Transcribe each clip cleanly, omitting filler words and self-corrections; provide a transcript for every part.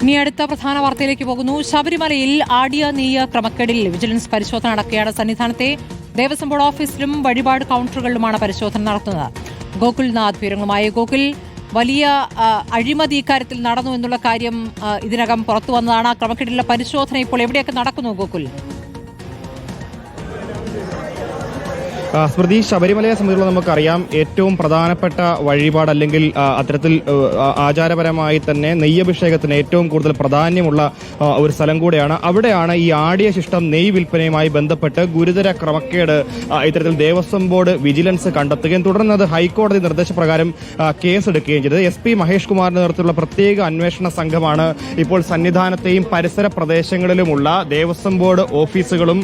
ഇനി അടുത്ത പ്രധാന വാർത്തയിലേക്ക് പോകുന്നു. ശബരിമലയിൽ ആടിയ നെയ്യ് ക്രമക്കേടിൽ വിജിലൻസ് പരിശോധന നടക്കുകയാണ്. സന്നിധാനത്തെ ദേവസ്വം ബോർഡ് ഓഫീസിലും വഴിപാട് കൌണ്ടറുകളിലുമാണ് പരിശോധന നടത്തുന്നത്. ഗോകുൽനാഥ് വിവരങ്ങളുമായി. ഗോകുൽ, വലിയ അഴിമതി ഇക്കാര്യത്തിൽ നടന്നു എന്നുള്ള കാര്യം ഇതിനകം പുറത്തു വന്നതാണ്. ക്രമക്കേടിലുള്ള പരിശോധന ഇപ്പോൾ എവിടെയൊക്കെ നടക്കുന്നു ഗോകുൽ? സ്മൃതി, ശബരിമലയെ സംബന്ധിച്ചുള്ള നമുക്കറിയാം, ഏറ്റവും പ്രധാനപ്പെട്ട വഴിപാട് അല്ലെങ്കിൽ അത്തരത്തിൽ ആചാരപരമായി തന്നെ നെയ്യഭിഷേകത്തിന് ഏറ്റവും കൂടുതൽ പ്രാധാന്യമുള്ള ഒരു സ്ഥലം കൂടെയാണ്. അവിടെയാണ് ഈ ആടിയ ശിഷ്ടം നെയ്യ് വിൽപ്പനയുമായി ബന്ധപ്പെട്ട് ഗുരുതര ക്രമക്കേട് ഇത്തരത്തിൽ ദേവസ്വം ബോർഡ് വിജിലൻസ് കണ്ടെത്തുകയും തുടർന്ന് അത് ഹൈക്കോടതി നിർദ്ദേശപ്രകാരം കേസെടുക്കുകയും ചെയ്തത്. SP മഹേഷ് കുമാറിന്റെ നേതൃത്വത്തിലുള്ള പ്രത്യേക അന്വേഷണ സംഘമാണ് ഇപ്പോൾ സന്നിധാനത്തെയും പരിസര പ്രദേശങ്ങളിലുമുള്ള ദേവസ്വം ബോർഡ് ഓഫീസുകളും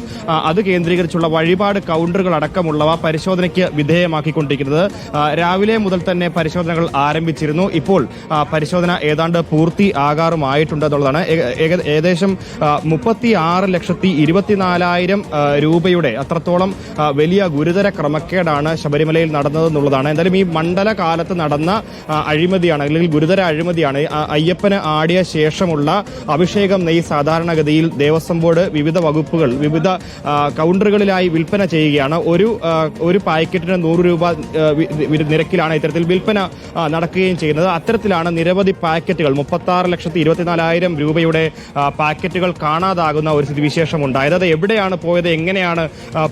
അത് കേന്ദ്രീകരിച്ചുള്ള വഴിപാട് കൌണ്ടറുകൾ അടക്കമുള്ള പരിശോധനയ്ക്ക് വിധേയമാക്കിക്കൊണ്ടിരിക്കുന്നത്. രാവിലെ മുതൽ തന്നെ പരിശോധനകൾ ആരംഭിച്ചിരുന്നു. ഇപ്പോൾ പരിശോധന ഏതാണ്ട് പൂർത്തിയാകാറുമായിട്ടുണ്ട് എന്നുള്ളതാണ്. ഏകദേശം 36,24,000 രൂപയുടെ അത്രത്തോളം വലിയ ഗുരുതര ക്രമക്കേടാണ് ശബരിമലയിൽ നടന്നതെന്നുള്ളതാണ്. എന്തായാലും ഈ മണ്ഡലകാലത്ത് നടന്ന അഴിമതിയാണ്, അല്ലെങ്കിൽ ഗുരുതര അഴിമതിയാണ്. അയ്യപ്പന് ആടിയ ശേഷമുള്ള അഭിഷേകം നെയ്യ് സാധാരണഗതിയിൽ ദേവസ്വം ബോർഡ് വിവിധ വകുപ്പുകൾ വിവിധ കൌണ്ടറുകളിലായി വിൽപ്പന ചെയ്യുകയാണ്. ഒരു പാക്കറ്റിന് 100 രൂപ നിരക്കിലാണ് ഇത്തരത്തിൽ വിൽപ്പന നടക്കുകയും ചെയ്യുന്നത്. അത്തരത്തിലാണ് നിരവധി പാക്കറ്റുകൾ 36,24,000 രൂപയുടെ പാക്കറ്റുകൾ കാണാതാകുന്ന ഒരു സ്ഥിതിവിശേഷം ഉണ്ടായത്. അത് എവിടെയാണ് പോയത്, എങ്ങനെയാണ്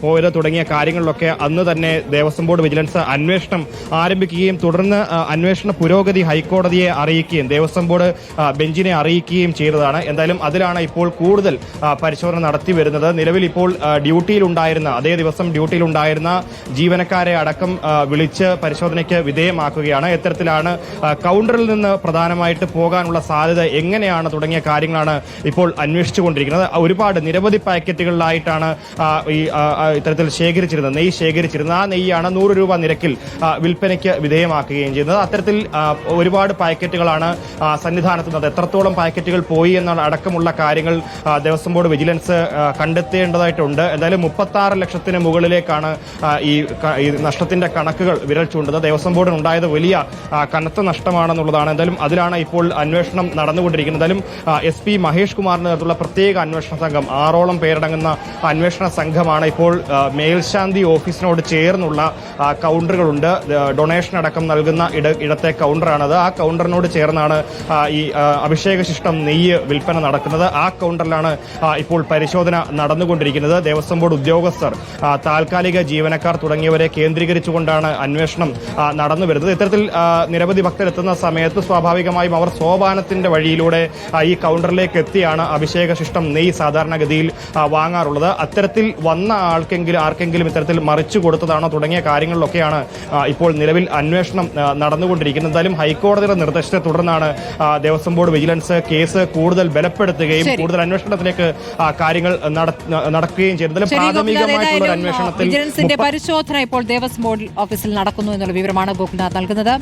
പോയത് തുടങ്ങിയ കാര്യങ്ങളിലൊക്കെ അന്ന് തന്നെ ദേവസ്വം ബോർഡ് വിജിലൻസ് അന്വേഷണം ആരംഭിക്കുകയും തുടർന്ന് അന്വേഷണ പുരോഗതി ഹൈക്കോടതിയെ അറിയിക്കുകയും ദേവസ്വം ബോർഡ് ബെഞ്ചിനെ അറിയിക്കുകയും ചെയ്തതാണ്. എന്തായാലും അതിലാണ് ഇപ്പോൾ കൂടുതൽ പരിശോധന നടത്തി വരുന്നത്. നിലവിൽ ഇപ്പോൾ ഡ്യൂട്ടിയിലുണ്ടായിരുന്ന അതേ ദിവസം ഡ്യൂട്ടിയിലുണ്ടായിരുന്ന ജീവനക്കാരെ അടക്കം വിളിച്ച് പരിശോധനയ്ക്ക് വിധേയമാക്കുകയാണ്. എത്തരത്തിലാണ് കൌണ്ടറിൽ നിന്ന് പ്രധാനമായിട്ട് പോകാനുള്ള സാധ്യത എങ്ങനെയാണ് തുടങ്ങിയ കാര്യങ്ങളാണ് ഇപ്പോൾ അന്വേഷിച്ചുകൊണ്ടിരിക്കുന്നത്. ഒരുപാട് നിരവധി പാക്കറ്റുകളിലായിട്ടാണ് ഈ ഇത്തരത്തിൽ നെയ്യ് ശേഖരിച്ചിരുന്നത്. ആ നെയ്യാണ് 100 രൂപ നിരക്കിൽ വിൽപ്പനയ്ക്ക് വിധേയമാക്കുകയും ചെയ്യുന്നത്. അത്തരത്തിൽ ഒരുപാട് പാക്കറ്റുകളാണ് സന്നിധാനത്തുന്നത്. എത്രത്തോളം പാക്കറ്റുകൾ പോയി എന്നുള്ള അടക്കമുള്ള കാര്യങ്ങൾ ദേവസ്വം ബോർഡ് വിജിലൻസ് കണ്ടെത്തേണ്ടതായിട്ടുണ്ട്. എന്തായാലും 36 ലക്ഷത്തിന് മുകളിലേക്കാണ് ഈ നഷ്ടത്തിന്റെ കണക്കുകൾ വിരൽ ചൂണ്ടുന്നത്. ദേവസ്വം ബോർഡിന് ഉണ്ടായത് വലിയ കനത്ത നഷ്ടമാണെന്നുള്ളതാണ്. എന്തായാലും അതിലാണ് ഇപ്പോൾ അന്വേഷണം നടന്നുകൊണ്ടിരിക്കുന്നത്. എന്തായാലും SP മഹേഷ് കുമാറിന്റെ നേതൃത്വത്തിലുള്ള പ്രത്യേക അന്വേഷണ സംഘം 6ഓളം പേരടങ്ങുന്ന അന്വേഷണ സംഘമാണ് ഇപ്പോൾ മേൽശാന്തി ഓഫീസിനോട് ചേർന്നുള്ള കൌണ്ടറുകളുണ്ട്. ഡൊണേഷൻ അടക്കം നൽകുന്ന ഇടത്തെ കൌണ്ടറാണത്. ആ കൌണ്ടറിനോട് ചേർന്നാണ് ഈ അഭിഷേക ശിഷ്ടം നെയ്യ് വിൽപ്പന നടക്കുന്നത്. ആ കൌണ്ടറിലാണ് ഇപ്പോൾ പരിശോധന നടന്നുകൊണ്ടിരിക്കുന്നത്. ദേവസ്വം ബോർഡ് ഉദ്യോഗസ്ഥർ, താൽക്കാലിക ജീവനക്കാർ തുടങ്ങിയവരെ കേന്ദ്രീകരിച്ചുകൊണ്ടാണ് അന്വേഷണം നടന്നു വരുന്നത്. ഇത്തരത്തിൽ നിരവധി ഭക്തരെത്തുന്ന സമയത്ത് സ്വാഭാവികമായും അവർ സോപാനത്തിന്റെ വഴിയിലൂടെ ഈ കൌണ്ടറിലേക്ക് എത്തിയാണ് അഭിഷേക ശിഷ്ടം നെയ്യ് സാധാരണഗതിയിൽ വാങ്ങാറുള്ളത്. അത്തരത്തിൽ വന്ന ആർക്കെങ്കിലും ഇത്തരത്തിൽ മറിച്ചു കൊടുത്തതാണോ തുടങ്ങിയ കാര്യങ്ങളിലൊക്കെയാണ് ഇപ്പോൾ നിലവിൽ അന്വേഷണം നടന്നുകൊണ്ടിരിക്കുന്നത്. എന്തായാലും ഹൈക്കോടതിയുടെ നിർദ്ദേശത്തെ തുടർന്നാണ് ദേവസ്വം ബോർഡ് വിജിലൻസ് കേസ് കൂടുതൽ ബലപ്പെടുത്തുകയും കൂടുതൽ അന്വേഷണത്തിലേക്ക് കാര്യങ്ങൾ നടക്കുകയും ചെയ്യുന്നത്. പ്രാഥമികമായിട്ടുള്ള അന്വേഷണത്തിൽ വിജിലൻസിന്റെ പരിശോധന ഇപ്പോൾ ദേവസ്വം ബോർഡ് ഓഫീസിൽ നടക്കുന്നു എന്നുള്ള വിവരമാണ് ഗോകുൽനാഥ് നൽകുന്നത്.